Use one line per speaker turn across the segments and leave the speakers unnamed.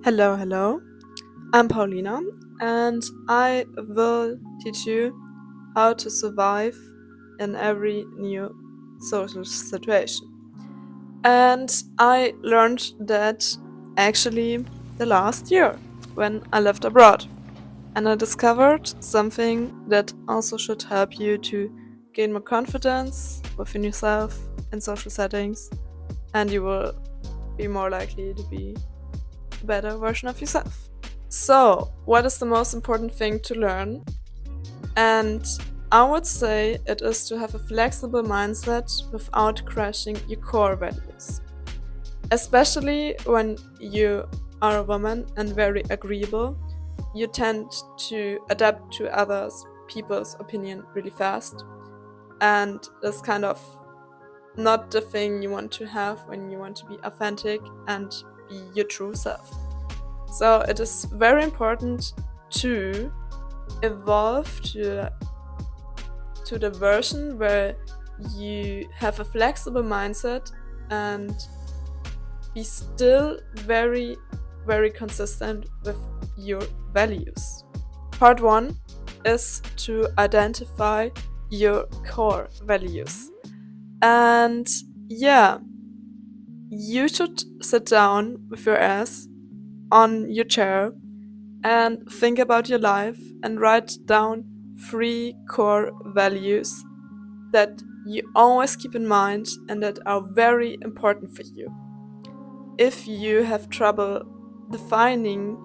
Hello. I'm Paulina, and I will teach you how to survive in every new social situation. And I learned that actually the last year when I lived abroad. And I discovered something that also should help you to gain more confidence within yourself in social settings, and you will be more likely to be a better version of yourself. So, what is the most important thing to learn? And I would say it is to have a flexible mindset without crashing your core values. Especially when you are a woman and very agreeable, you tend to adapt to others people's opinion really fast. And that's kind of not the thing you want to have when you want to be authentic and be your true self. So it is very important to evolve to the version where you have a flexible mindset and be still very consistent with your values. Part 1 is to identify your core values. And yeah, you should sit down with your ass on your chair and think about your life and write down 3 core values that you always keep in mind and that are very important for you. If you have trouble defining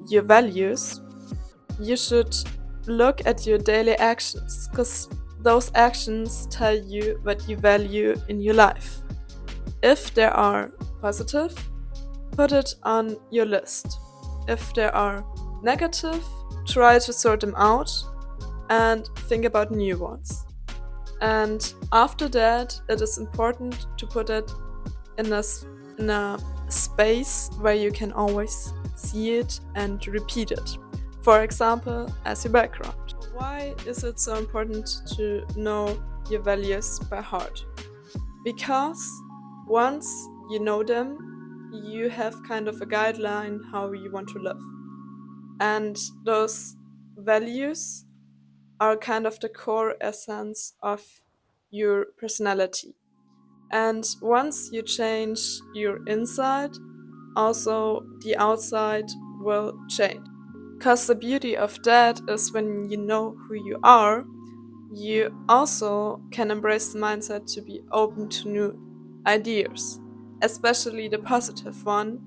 your values, you should look at your daily actions because those actions tell you what you value in your life. If they are positive, put it on your list. If they are negative, try to sort them out and think about new ones. And after that, it is important to put it in a space where you can always see it and repeat it. For example, as your background. Why is it so important to know your values by heart? Because once you know them, you have kind of a guideline how you want to live. And those values are kind of the core essence of your personality. And once you change your inside, also the outside will change. Because the beauty of that is when you know who you are, you also can embrace the mindset to be open to new ideas, especially the positive one,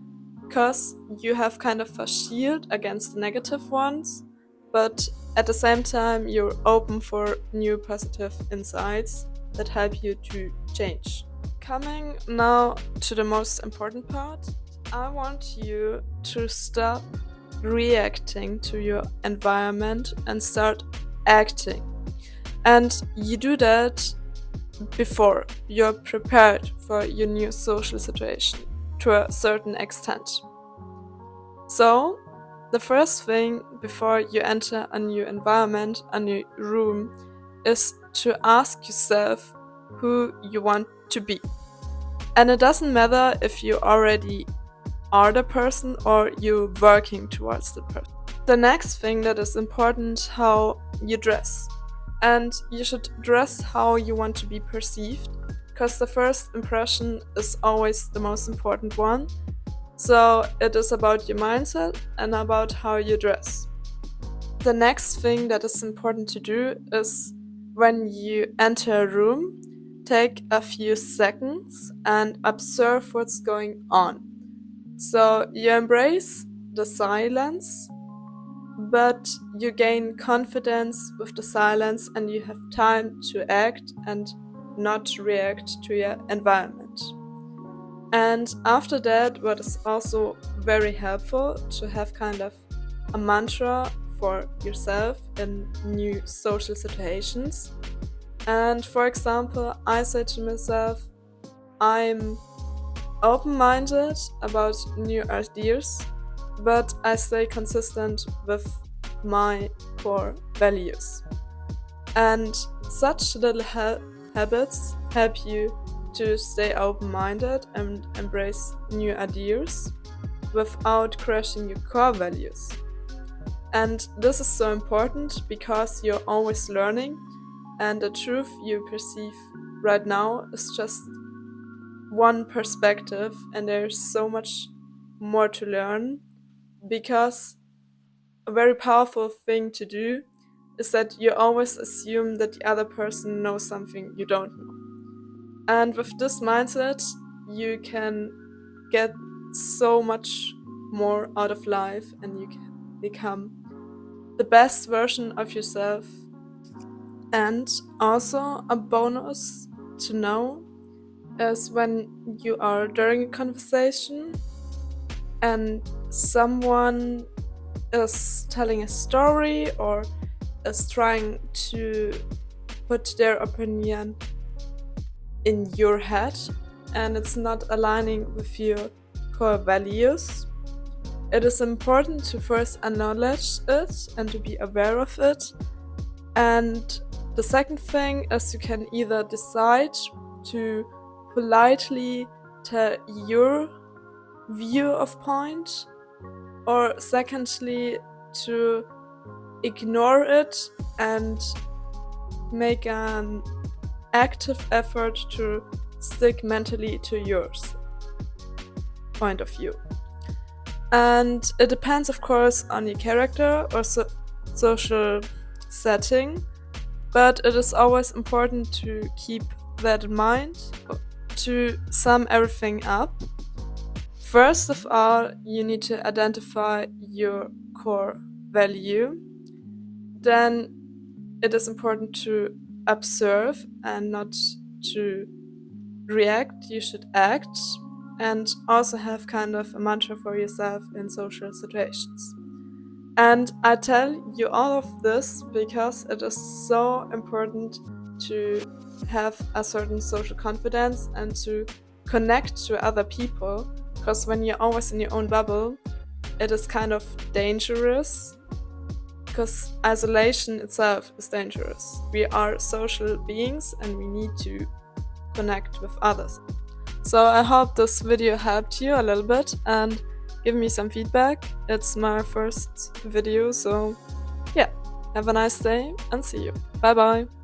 because you have kind of a shield against the negative ones, but at the same time, you're open for new positive insights that help you to change. Coming now to the most important part, I want you to stop reacting to your environment and start acting. And you do that before you're prepared for your new social situation to a certain extent. So, the first thing before you enter a new environment, a new room, is to ask yourself who you want to be. And it doesn't matter if you already are the person or you're working towards the person. The next thing that is important, how you dress. And you should dress how you want to be perceived, because the first impression is always the most important one. So it is about your mindset and about how you dress. The next thing that is important to do is when you enter a room, take a few seconds and observe what's going on. So you embrace the silence, but you gain confidence with the silence and you have time to act and not react to your environment. And after that, what is also very helpful to have kind of a mantra for yourself in new social situations. And for example, I say to myself, I'm open minded about new ideas, but I stay consistent with my core values. And such little habits help you to stay open minded and embrace new ideas. without crashing your core values. And this is so important because you're always learning, and the truth you perceive right now is just one perspective, and there's so much more to learn. Because a very powerful thing to do is that you always assume that the other person knows something you don't know. And with this mindset, you can get so much more out of life, and you can become the best version of yourself. And also, a bonus to know is when you are during a conversation and someone is telling a story or is trying to put their opinion in your head and it's not aligning with your core values, it is important to first acknowledge it and to be aware of it. And the second thing is you can either decide to politely tell your view of point, or secondly to ignore it and make an active effort to stick mentally to yours point of view. And it depends, of course, on your character or social setting, but it is always important to keep that in mind. To sum everything up, first of all, you need to identify your core value. Then it is important to observe and not to react. You should act and also have kind of a mantra for yourself in social situations. And I tell you all of this because it is so important to have a certain social confidence and to connect to other people, because when you're always in your own bubble, it is kind of dangerous, because isolation itself is dangerous. We are social beings and we need to connect with others. So I hope this video helped you a little bit and give me some feedback. It's my first video, so yeah, have a nice day and see you. Bye bye.